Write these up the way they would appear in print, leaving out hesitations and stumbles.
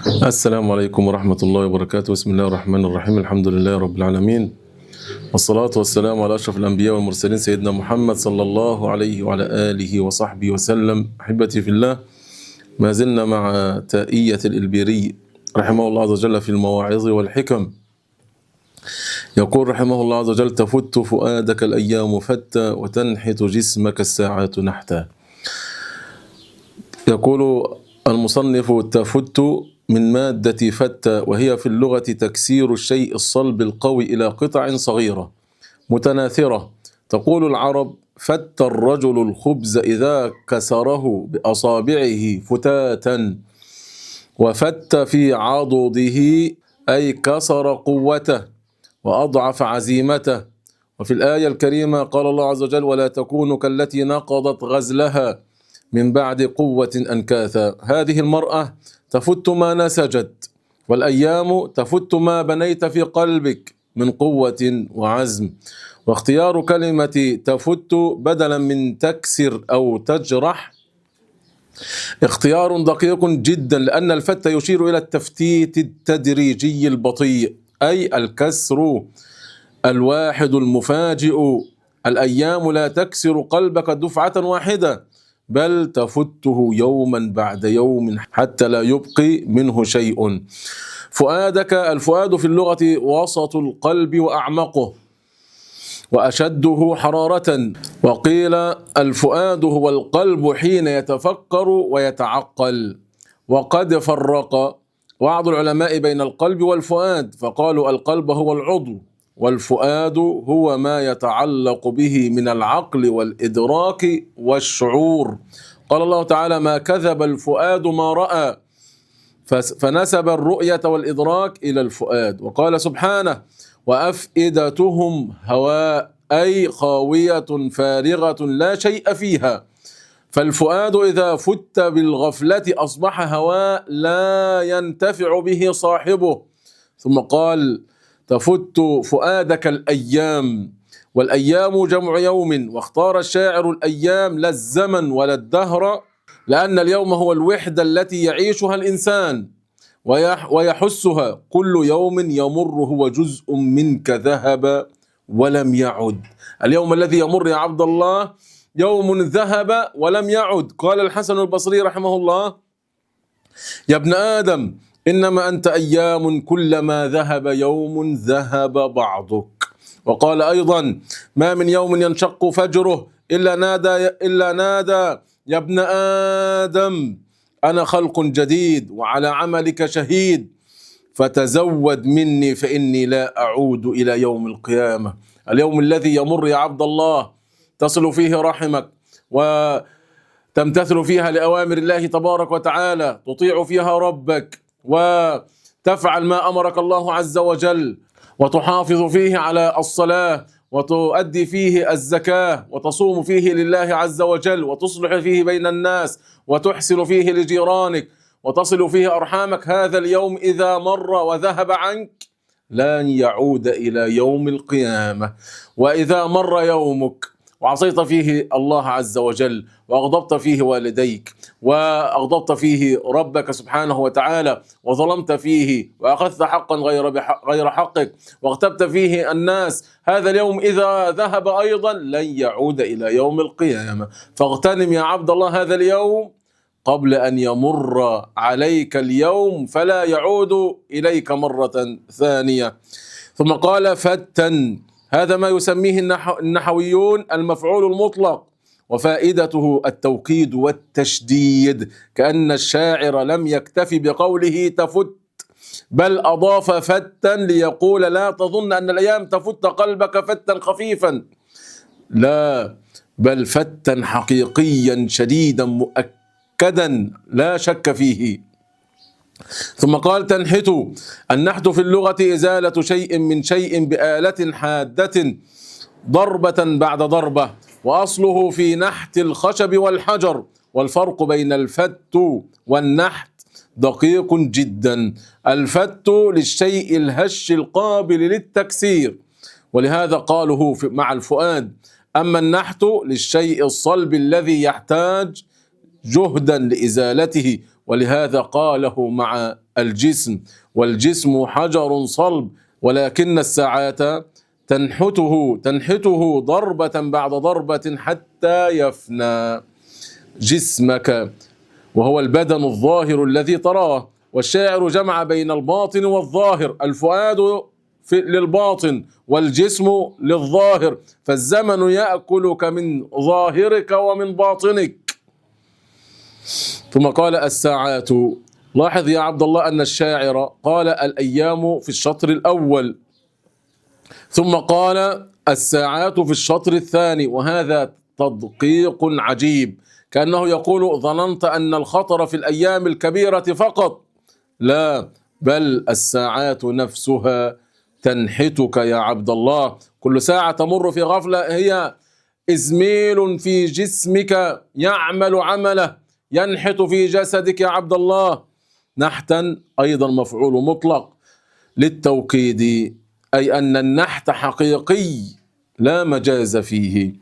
السلام عليكم ورحمة الله وبركاته. بسم الله الرحمن الرحيم. الحمد لله رب العالمين، والصلاة والسلام على أشرف الأنبياء والمرسلين سيدنا محمد صلى الله عليه وعلى آله وصحبه وسلم. أحبتي في الله، ما زلنا مع تائية الإلبيري رحمه الله عز وجل في المواعظ والحكم. يقول رحمه الله عز وجل: تفت فؤادك الأيام فتى، وتنحت جسمك الساعات نحتا. يقول المصنف: تفت من مادة فتى، وهي في اللغة تكسير الشيء الصلب القوي إلى قطع صغيرة متناثرة. تقول العرب: فت الرجل الخبز إذا كسره بأصابعه فتاتا، وفت في عضده أي كسر قوته وأضعف عزيمته. وفي الآية الكريمة قال الله عز وجل: ولا تكونوا كالتي نقضت غزلها من بعد قوة أنكاثا. هذه المرأة تفت ما نسجت، والأيام تفت ما بنيت في قلبك من قوة وعزم. واختيار كلمة تفت بدلا من تكسر أو تجرح اختيار دقيق جدا، لأن الفت يشير إلى التفتيت التدريجي البطيء، أي الكسر الواحد المفاجئ. الأيام لا تكسر قلبك دفعة واحدة، بل تفته يوما بعد يوم حتى لا يبقي منه شيء. الفؤاد في اللغة وسط القلب وأعمقه وأشده حرارة. وقيل الفؤاد هو القلب حين يتفكر ويتعقل. وقد فرق بعض العلماء بين القلب والفؤاد، فقالوا القلب هو العضو، والفؤاد هو ما يتعلق به من العقل والإدراك والشعور. قال الله تعالى: ما كذب الفؤاد ما رأى، فنسب الرؤية والإدراك إلى الفؤاد. وقال سبحانه: وأفئدتهم هواء، أي خاوية فارغة لا شيء فيها. فالفؤاد إذا فت بالغفلة أصبح هواء لا ينتفع به صاحبه. ثم قال: تفت فؤادك الأيام، والأيام جمع يوم. واختار الشاعر الأيام لا الزمن ولا الدهر، لأن اليوم هو الوحدة التي يعيشها الإنسان ويحسها. كل يوم يمر هو جزء منك ذهب ولم يعد. اليوم الذي يمر يا عبد الله يوم ذهب ولم يعد. قال الحسن البصري رحمه الله: يا ابن آدم، إنما أنت أيام، كلما ذهب يوم ذهب بعضك. وقال أيضا: ما من يوم ينشق فجره إلا نادى يا ابن آدم، أنا خلق جديد وعلى عملك شهيد، فتزود مني فإني لا أعود إلى يوم القيامة. اليوم الذي يمر يا عبد الله تصل فيه رحمك، وتمتثل فيها لأوامر الله تبارك وتعالى، تطيع فيها ربك، وتفعل ما أمرك الله عز وجل، وتحافظ فيه على الصلاة، وتؤدي فيه الزكاة، وتصوم فيه لله عز وجل، وتصلح فيه بين الناس، وتحسن فيه لجيرانك، وتصل فيه أرحامك. هذا اليوم إذا مر وذهب عنك لن يعود إلى يوم القيامة. وإذا مر يومك وعصيت فيه الله عز وجل، وأغضبت فيه والديك، وأغضبت فيه ربك سبحانه وتعالى، وظلمت فيه، وأخذت حقا غير حقك، واغتبت فيه الناس، هذا اليوم إذا ذهب أيضا لن يعود إلى يوم القيامة. فاغتنم يا عبد الله هذا اليوم قبل أن يمر عليك اليوم فلا يعود إليك مرة ثانية. ثم قال: فتن، هذا ما يسميه النحويون المفعول المطلق، وفائدته التوكيد والتشديد، كأن الشاعر لم يكتفي بقوله تفت، بل أضاف فتا ليقول: لا تظن أن الأيام تفت قلبك فتا خفيفا، لا، بل فتا حقيقيا شديدا مؤكدا لا شك فيه. ثم قال: تنحت. النحت في اللغة إزالة شيء من شيء بآلة حادة ضربة بعد ضربة، وأصله في نحت الخشب والحجر. والفرق بين الفت والنحت دقيق جدا. الفت للشيء الهش القابل للتكسير، ولهذا قالوا مع الفؤاد. أما النحت للشيء الصلب الذي يحتاج جهدا لإزالته ولهذا قاله مع الجسم، والجسم حجر صلب، ولكن الساعات تنحته ضربة بعد ضربة حتى يفنى جسمك، وهو البدن الظاهر الذي تراه. والشاعر جمع بين الباطن والظاهر، الفؤاد للباطن والجسم للظاهر، فالزمن يأكلك من ظاهرك ومن باطنك. ثم قال الساعات. لاحظ يا عبد الله أن الشاعر قال الأيام في الشطر الأول، ثم قال الساعات في الشطر الثاني، وهذا تدقيق عجيب، كأنه يقول ظننت أن الخطر في الأيام الكبيرة فقط، لا، بل الساعات نفسها تنحتك يا عبد الله. كل ساعة تمر في غفلة هي إزميل في جسمك يعمل عمله، ينحت في جسدك يا عبد الله. نحتا أيضا مفعول مطلق للتوكيد، أي أن النحت حقيقي لا مجاز فيه.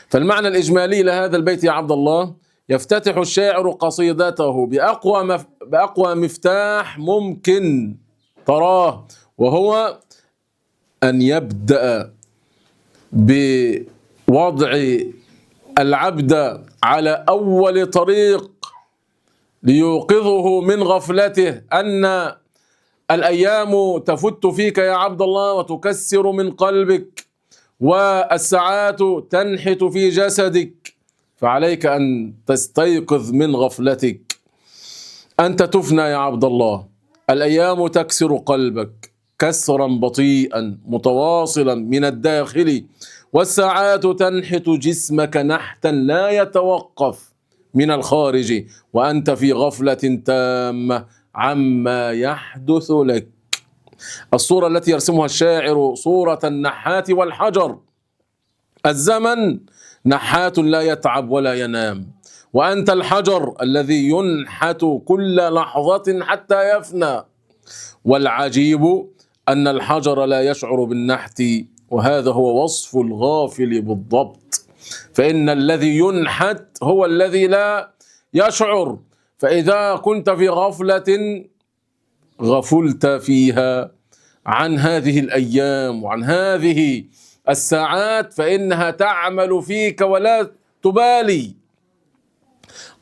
فالمعنى الإجمالي لهذا البيت يا عبد الله، يفتتح الشاعر قصيدته بأقوى مفتاح ممكن تراه، وهو أن يبدأ بوضع العبد على أول طريق ليوقظه من غفلته، أن الأيام تفت فيك يا عبد الله وتكسر من قلبك، والساعات تنحت في جسدك، فعليك أن تستيقظ من غفلتك. أنت تفنى يا عبد الله، الأيام تكسر قلبك كسرا بطيئا متواصلا من الداخل، والساعات تنحت جسمك نحتا لا يتوقف من الخارج، وأنت في غفلة تامة عما يحدث لك. الصورة التي يرسمها الشاعر صورة النحات والحجر. الزمن نحات لا يتعب ولا ينام، وأنت الحجر الذي ينحت كل لحظة حتى يفنى. والعجيب أن الحجر لا يشعر بالنحت، وهذا هو وصف الغافل بالضبط، فإن الذي ينحت هو الذي لا يشعر. فإذا كنت في غفلة غفلت فيها عن هذه الأيام وعن هذه الساعات، فإنها تعمل فيك ولا تبالي.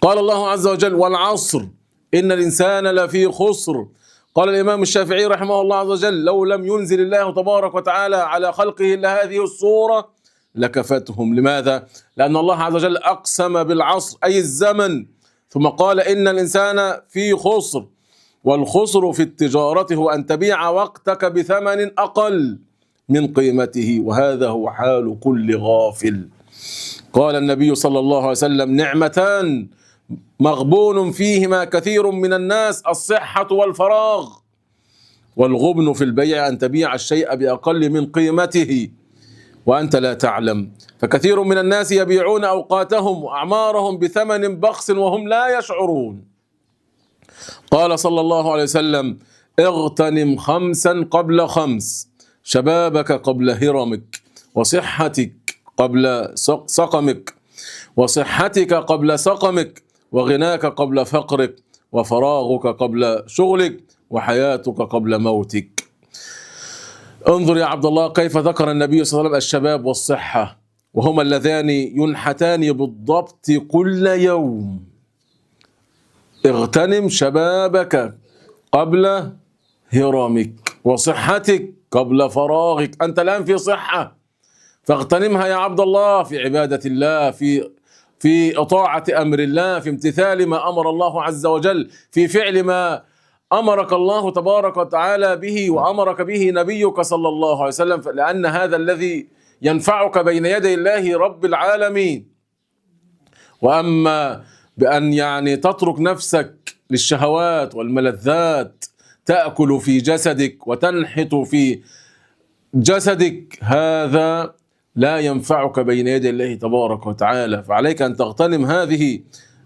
قال الله عز وجل والعصر إن الإنسان لفي خسر. قال الإمام الشافعي رحمه الله عز وجل لو لم ينزل الله تبارك وتعالى على خلقه إلا هذه الصورة لكفتهم. لماذا؟ لأن الله عز وجل أقسم بالعصر أي الزمن، ثم قال إن الإنسان في خسر. والخسر في التجارة هو أن تبيع وقتك بثمن أقل من قيمته، وهذا هو حال كل غافل. قال النبي صلى الله عليه وسلم نعمتان مغبون فيهما كثير من الناس، الصحة والفراغ. والغبن في البيع أن تبيع الشيء بأقل من قيمته وأنت لا تعلم، فكثير من الناس يبيعون أوقاتهم وأعمارهم بثمن بخس وهم لا يشعرون. قال صلى الله عليه وسلم اغتنم خمسا قبل خمس، شبابك قبل هرمك، وصحتك قبل سقمك، وصحتك قبل سقمك، وغناك قبل فقرك، وفراغك قبل شغلك، وحياتك قبل موتك. انظر يا عبد الله كيف ذكر النبي صلى الله عليه وسلم الشباب والصحة، وهما اللذان ينحتان بالضبط كل يوم. اغتنم شبابك قبل هرمك، وصحتك قبل فراغك. أنت الآن في صحة فاغتنمها يا عبد الله في عبادة الله، في إطاعة أمر الله، في امتثال ما أمر الله عز وجل، في فعل ما أمرك الله تبارك وتعالى به وأمرك به نبيك صلى الله عليه وسلم، لأن هذا الذي ينفعك بين يدي الله رب العالمين. وأما بأن تترك نفسك للشهوات والملذات تأكل في جسدك وتنحت في جسدك، هذا لا ينفعك بين يدي الله تبارك وتعالى. فعليك أن تغتنم هذه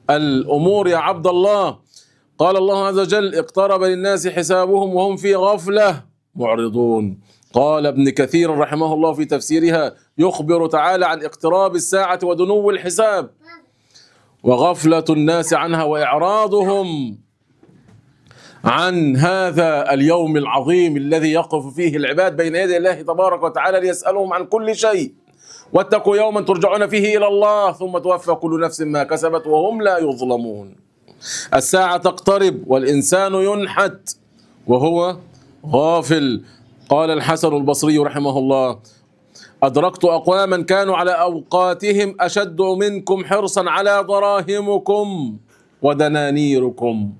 الأمور يا عبد الله. قال الله عز وجل اقترب للناس حسابهم وهم في غفلة معرضون. قال ابن كثير رحمه الله في تفسيرها يخبر تعالى عن اقتراب الساعة ودنو الحساب وغفلة الناس عنها وإعراضهم عن هذا اليوم العظيم الذي يقف فيه العباد بين يدي الله تبارك وتعالى ليسألهم عن كل شيء. واتقوا يوما ترجعون فيه إلى الله ثم توفى كل نفس ما كسبت وهم لا يظلمون. الساعة تقترب والإنسان ينحت وهو غافل. قال الحسن البصري رحمه الله: أدركت أقواما كانوا على أوقاتهم أشد منكم حرصا على دراهمكم ودنانيركم.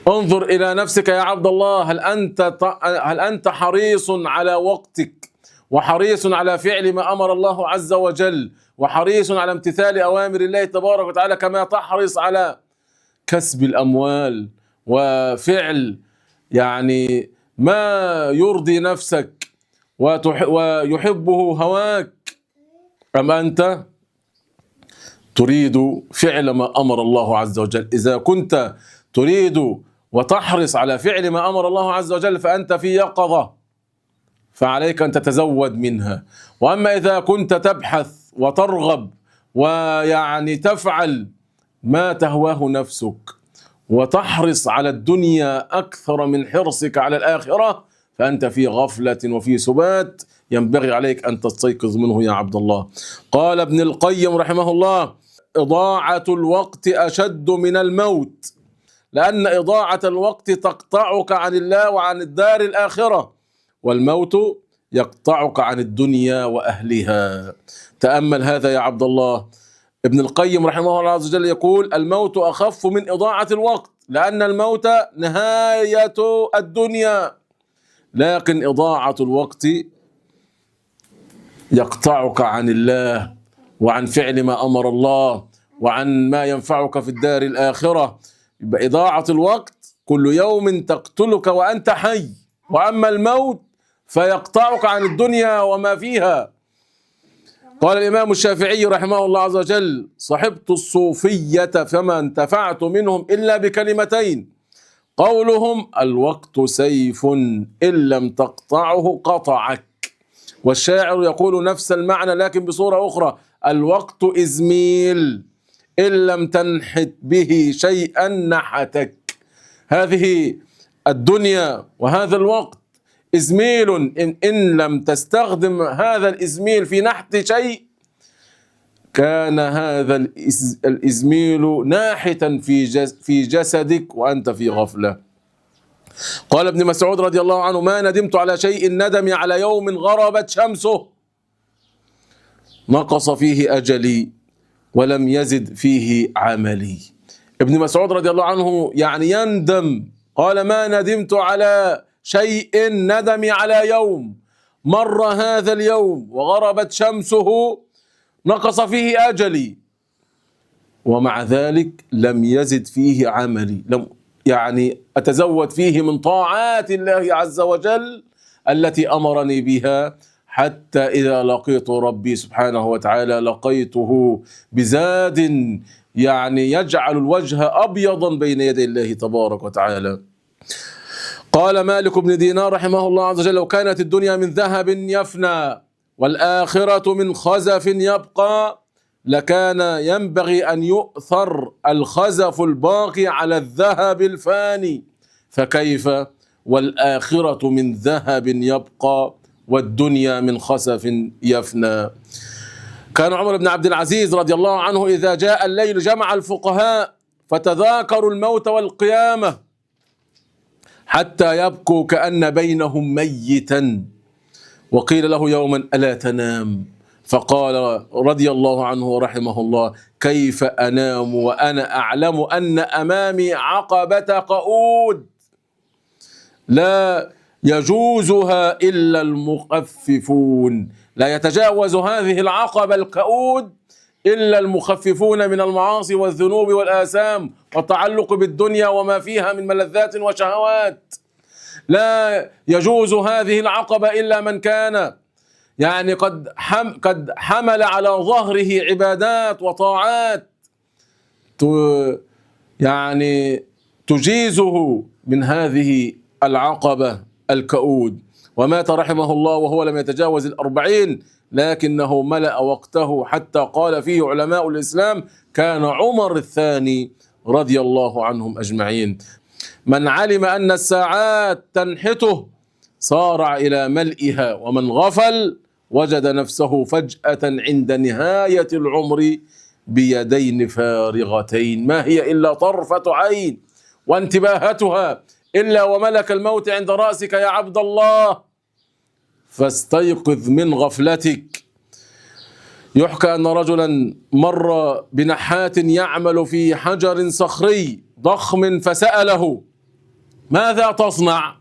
انظر إلى نفسك يا عبد الله، هل أنت حريص على وقتك وحريص على فعل ما أمر الله عز وجل وحريص على امتثال أوامر الله تبارك وتعالى كما تحرص على كسب الأموال وفعل يعني ما يرضي نفسك ويحبه هواك، أم أنت تريد فعل ما أمر الله عز وجل؟ إذا كنت تريد وتحرص على فعل ما أمر الله عز وجل فأنت في يقظة، فعليك أن تتزود منها. وأما إذا كنت تبحث وترغب ويعني تفعل ما تهواه نفسك وتحرص على الدنيا أكثر من حرصك على الآخرة فأنت في غفلة وفي سبات ينبغي عليك أن تستيقظ منه يا عبد الله. قال ابن القيم رحمه الله: إضاعة الوقت أشد من الموت، لأن إضاعة الوقت تقطعك عن الله وعن الدار الآخرة، والموت يقطعك عن الدنيا وأهلها. تأمل هذا يا عبد الله. ابن القيم رحمه الله عز وجل يقول: الموت أخف من إضاعة الوقت، لأن الموت نهاية الدنيا، لكن إضاعة الوقت يقطعك عن الله وعن فعل ما أمر الله وعن ما ينفعك في الدار الآخرة. بإضاعة الوقت كل يوم تقتلك وأنت حي، وأما الموت فيقطعك عن الدنيا وما فيها. قال الإمام الشافعي رحمه الله عز وجل: صحبت الصوفية فما انتفعت منهم إلا بكلمتين، قولهم الوقت سيف إن لم تقطعه قطعك. والشاعر يقول نفس المعنى لكن بصورة أخرى: الوقت إزميل إن لم تنحت به شيئا نحتك. هذه الدنيا وهذا الوقت إزميل، إن لم تستخدم هذا الإزميل في نحت شيء كان هذا الإزميل ناحتا في جسدك وأنت في غفلة. قال ابن مسعود رضي الله عنه: ما ندمت على شيء ندمي على يوم غربت شمسه نقص فيه أجلي ولم يزد فيه عملي. ابن مسعود رضي الله عنه يعني يندم، قال: ما ندمت على شيء ندمي على يوم مر هذا اليوم وغربت شمسه نقص فيه أجلي ومع ذلك لم يزد فيه عملي، لم يعني أتزود فيه من طاعات الله عز وجل التي أمرني بها، حتى إذا لقيت ربي سبحانه وتعالى لقيته بزاد يعني يجعل الوجه أبيضا بين يدي الله تبارك وتعالى. قال مالك بن دينار رحمه الله عز وجل: لو كانت الدنيا من ذهب يفنى والآخرة من خزف يبقى لكان ينبغي أن يؤثر الخزف الباقي على الذهب الفاني، فكيف والآخرة من ذهب يبقى والدنيا من خسف يفنى. كان عمر بن عبد العزيز رضي الله عنه إذا جاء الليل جمع الفقهاء فتذاكروا الموت والقيامة حتى يبكوا كأن بينهم ميتا، وقيل له يوما: ألا تنام؟ فقال رضي الله عنه ورحمه الله: كيف أنام وأنا أعلم أن أمامي عقبة قؤود لا يجوزها إلا المخففون، لا يتجاوز هذه العقبة الكؤود إلا المخففون من المعاصي والذنوب والآثام والتعلق بالدنيا وما فيها من ملذات وشهوات. لا يجوز هذه العقبة إلا من كان يعني قد حمل على ظهره عبادات وطاعات يعني تجيزه من هذه العقبة الكؤود. ومات رحمه الله وهو لم يتجاوز 40، لكنه ملأ وقته حتى قال فيه علماء الإسلام: كان عمر الثاني رضي الله عنهم أجمعين. من علم أن الساعات تنحته سارع إلى ملئها، ومن غفل وجد نفسه فجأة عند نهاية العمر بيدين فارغتين، ما هي إلا طرفة عين وانتباهتها إلا وملك الموت عند رأسك يا عبد الله، فاستيقظ من غفلتك. يحكى أن رجلا مر بنحات يعمل في حجر صخري ضخم فسأله: ماذا تصنع؟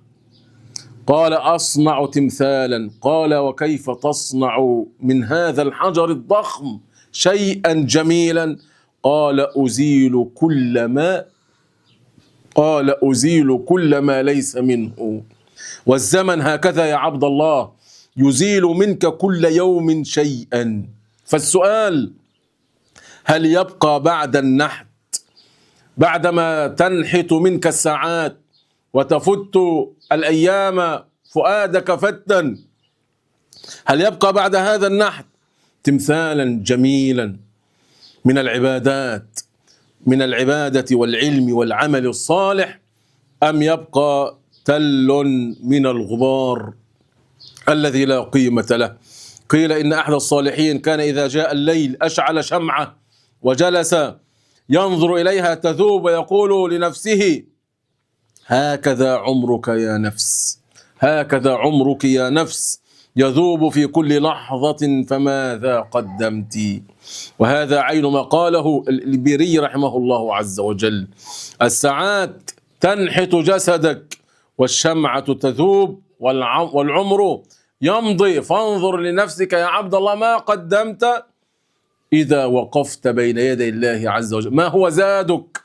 قال: أصنع تمثالا. قال: وكيف تصنع من هذا الحجر الضخم شيئا جميلا؟ قال: أزيل كل ما ليس منه. والزمن هكذا يا عبد الله، يزيل منك كل يوم شيئا. فالسؤال: هل يبقى بعد النحت، بعدما تنحت منك الساعات وتفت الأيام فؤادك فتا، هل يبقى بعد هذا النحت تمثالا جميلا من العبادة والعلم والعمل الصالح، أم يبقى تل من الغبار الذي لا قيمة له؟ قيل إن أحد الصالحين كان إذا جاء الليل أشعل شمعة وجلس ينظر إليها تذوب ويقول لنفسه: هكذا عمرك يا نفس، هكذا عمرك يا نفس، يذوب في كل لحظة فماذا قدمت؟ وهذا عين ما قاله البيري رحمه الله عز وجل: الساعات تنحت جسدك والشمعة تذوب والعمر يمضي، فانظر لنفسك يا عبد الله ما قدمت إذا وقفت بين يدي الله عز وجل. ما هو زادك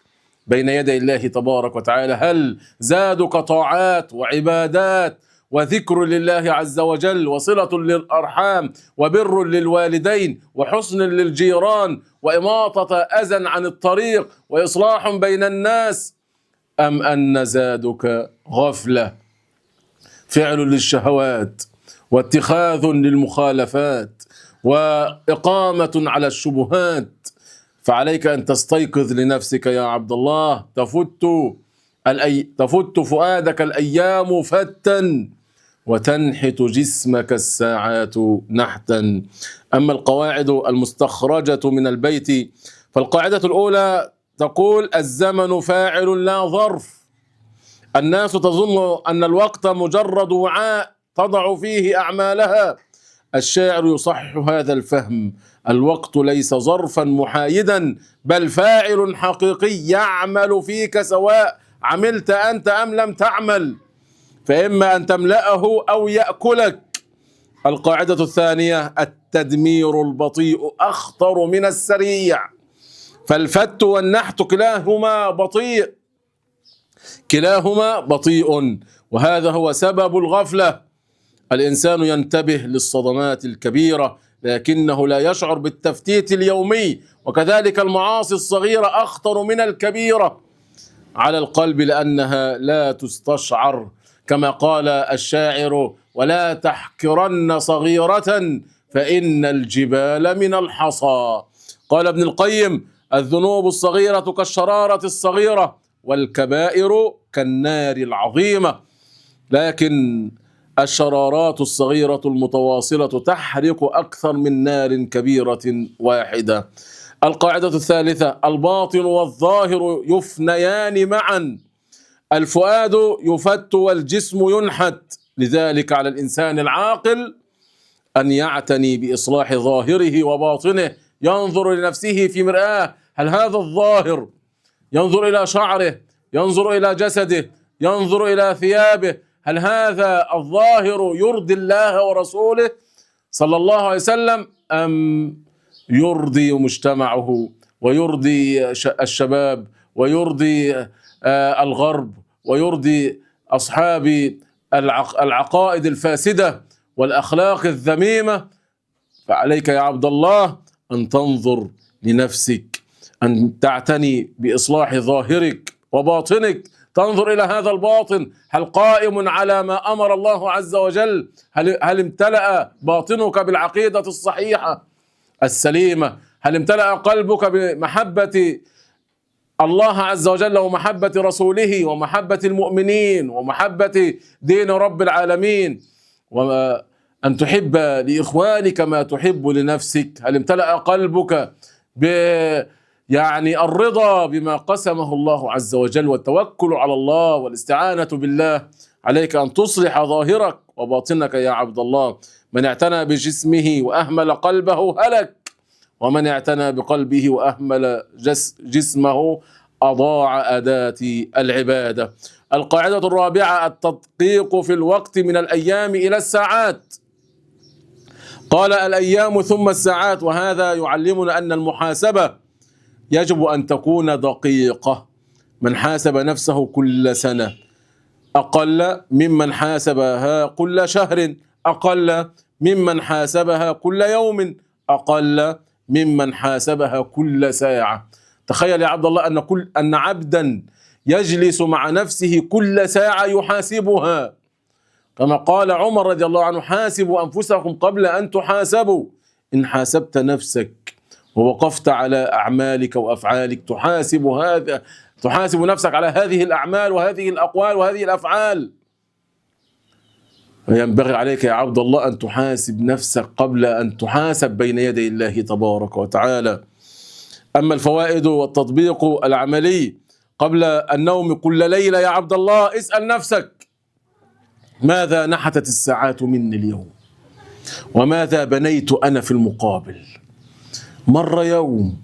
بين يدي الله تبارك وتعالى؟ هل زادك طاعات وعبادات وذكر لله عز وجل وصلة للأرحام وبر للوالدين وحسن للجيران وإماطة أذى عن الطريق وإصلاح بين الناس، أم أن زادك غفلة، فعل للشهوات واتخاذ للمخالفات وإقامة على الشبهات؟ فعليك أن تستيقظ لنفسك يا عبد الله، تفت فؤادك الأيام فتا وتنحت جسمك الساعات نحتا. أما القواعد المستخرجة من البيت فالقاعدة الأولى تقول: الزمن فاعل لا ظرف. الناس تظن أن الوقت مجرد وعاء تضع فيه أعمالها. الشاعر يصحح هذا الفهم: الوقت ليس ظرفا محايدا، بل فاعل حقيقي يعمل فيك سواء عملت أنت أم لم تعمل، فإما أن تملأه أو يأكلك. القاعدة الثانية: التدمير البطيء أخطر من السريع، فالفت والنحت كلاهما بطيء، وهذا هو سبب الغفلة. الإنسان ينتبه للصدمات الكبيرة لكنه لا يشعر بالتفتيت اليومي، وكذلك المعاصي الصغيرة أخطر من الكبيرة على القلب لأنها لا تستشعر، كما قال الشاعر: ولا تحقرن صغيرة فإن الجبال من الحصى. قال ابن القيم: الذنوب الصغيرة كالشرارة الصغيرة، والكبائر كالنار العظيمة، لكن الشرارات الصغيرة المتواصلة تحرق أكثر من نار كبيرة واحدة. القاعدة الثالثة: الباطن والظاهر يفنيان معا، الفؤاد يفت والجسم ينحت، لذلك على الإنسان العاقل أن يعتني بإصلاح ظاهره وباطنه، ينظر لنفسه في مرآة: هل هذا الظاهر، ينظر إلى شعره، ينظر إلى جسده، ينظر إلى ثيابه، هل هذا الظاهر يرضي الله ورسوله صلى الله عليه وسلم، أم يرضي مجتمعه ويرضي الشباب ويرضي الغرب ويرضي أصحاب العقائد الفاسدة والأخلاق الذميمة؟ فعليك يا عبد الله أن تنظر لنفسك، أن تعتني بإصلاح ظاهرك وباطنك، تنظر إلى هذا الباطن: هل قائم على ما أمر الله عز وجل؟ هل امتلأ باطنك بالعقيدة الصحيحة السليمة؟ هل امتلأ قلبك بمحبة الله عز وجل ومحبة رسوله ومحبة المؤمنين ومحبة دين رب العالمين، وأن تحب لإخوانك ما تحب لنفسك. هل امتلأ قلبك يعني الرضا بما قسمه الله عز وجل والتوكل على الله والاستعانة بالله؟ عليك أن تصلح ظاهرك وباطنك يا عبد الله. من اعتنى بجسمه وأهمل قلبه هلك، ومن اعتنى بقلبه وأهمل جسمه أضاع أداة العبادة. القاعدة الرابعة: التدقيق في الوقت من الأيام إلى الساعات. قال الأيام ثم الساعات، وهذا يعلمنا أن المحاسبة يجب أن تكون دقيقة. من حاسب نفسه كل سنة أقل ممن حاسبها كل شهر، أقل ممن حاسبها كل يوم، أقل ممن حاسبها كل ساعة. تخيل يا عبد الله أن عبدا يجلس مع نفسه كل ساعة يحاسبها، كما قال عمر رضي الله عنه: حاسبوا أنفسكم قبل أن تحاسبوا. إن حاسبت نفسك ووقفت على أعمالك وأفعالك تحاسب نفسك على هذه الأعمال وهذه الأقوال وهذه الأفعال. ينبغي عليك يا عبد الله أن تحاسب نفسك قبل أن تحاسب بين يدي الله تبارك وتعالى. أما الفوائد والتطبيق العملي قبل النوم كل ليلة يا عبد الله: اسأل نفسك: ماذا نحتت الساعات مني اليوم؟ وماذا بنيت أنا في المقابل؟ مر يوم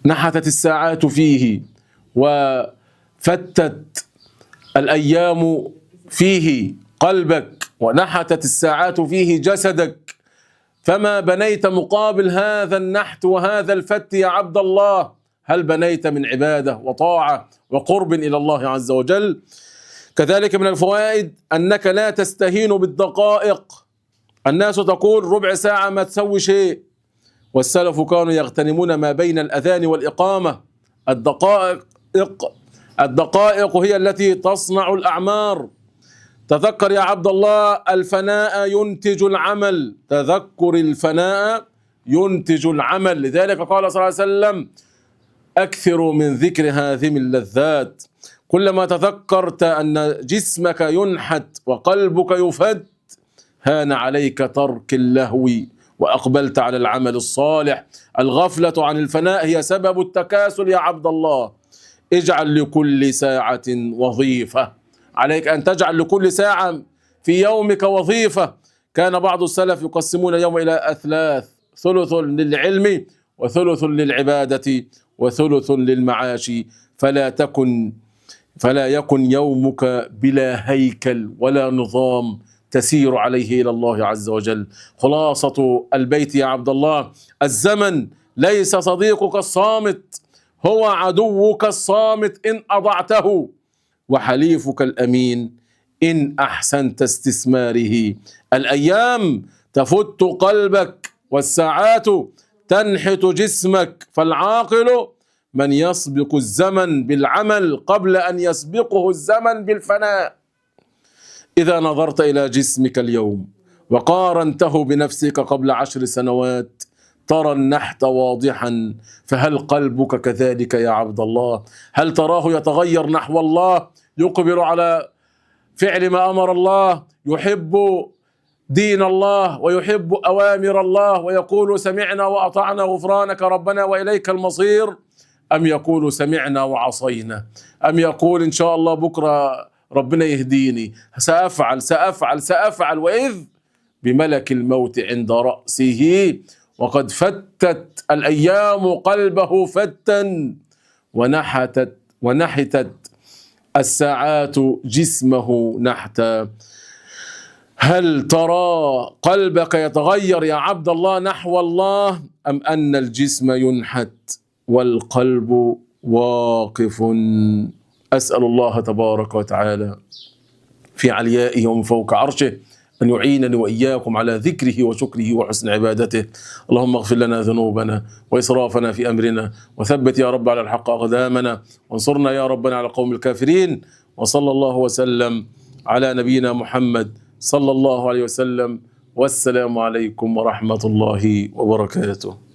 نحتت الساعات فيه وفتت الأيام فيه قلبك، ونحتت الساعات فيه جسدك، فما بنيت مقابل هذا النحت وهذا الفت يا عبد الله؟ هل بنيت من عبادة وطاعة وقرب إلى الله عز وجل؟ كذلك من الفوائد أنك لا تستهين بالدقائق. الناس تقول ربع ساعة ما تسوي شيء، والسلف كانوا يغتنمون ما بين الأذان والإقامة. الدقائق هي التي تصنع الأعمار. تذكر يا عبد الله: الفناء ينتج العمل. تذكر الفناء ينتج العمل. لذلك قال صلى الله عليه وسلم: أكثروا من ذكر هذه اللذات. كلما تذكرت أن جسمك ينحت وقلبك يفت هان عليك ترك اللهو وأقبلت على العمل الصالح. الغفلة عن الفناء هي سبب التكاسل يا عبد الله. اجعل لكل ساعة وظيفة. عليك أن تجعل لكل ساعة في يومك وظيفة. كان بعض السلف يقسمون اليوم إلى أثلاث: ثلث للعلم، وثلث للعبادة، وثلث للمعاش. فلا يكن يومك بلا هيكل ولا نظام تسير عليه إلى الله عز وجل. خلاصة البيت يا عبد الله: الزمن ليس صديقك الصامت، هو عدوك الصامت إن أضعته، وحليفك الأمين إن أحسنت استثماره. الأيام تفت قلبك، والساعات تنحت جسمك، فالعاقل من يسبق الزمن بالعمل قبل أن يسبقه الزمن بالفناء. إذا نظرت إلى جسمك اليوم وقارنته بنفسك قبل 10 سنوات ترى النحت واضحا، فهل قلبك كذلك يا عبد الله؟ هل تراه يتغير نحو الله، يقبل على فعل ما أمر الله، يحب دين الله ويحب أوامر الله ويقول سمعنا وأطعنا غفرانك ربنا وإليك المصير؟ أم يقول سمعنا وعصينا؟ أم يقول إن شاء الله بكرة ربنا يهديني، سأفعل، وإذ بملك الموت عند رأسه وقد فتت الأيام قلبه فتا، ونحتت الساعات جسمه نحتا. هل ترى قلبك يتغير يا عبد الله نحو الله، أم أن الجسم ينحت والقلب واقف؟ أسأل الله تبارك وتعالى في عليائه ومن فوق عرشه أن يعينني وإياكم على ذكره وشكره وحسن عبادته. اللهم اغفر لنا ذنوبنا وإسرافنا في أمرنا، وثبت يا رب على الحق أقدامنا، وانصرنا يا ربنا على القوم الكافرين. وصلى الله وسلم على نبينا محمد صلى الله عليه وسلم، والسلام عليكم ورحمة الله وبركاته.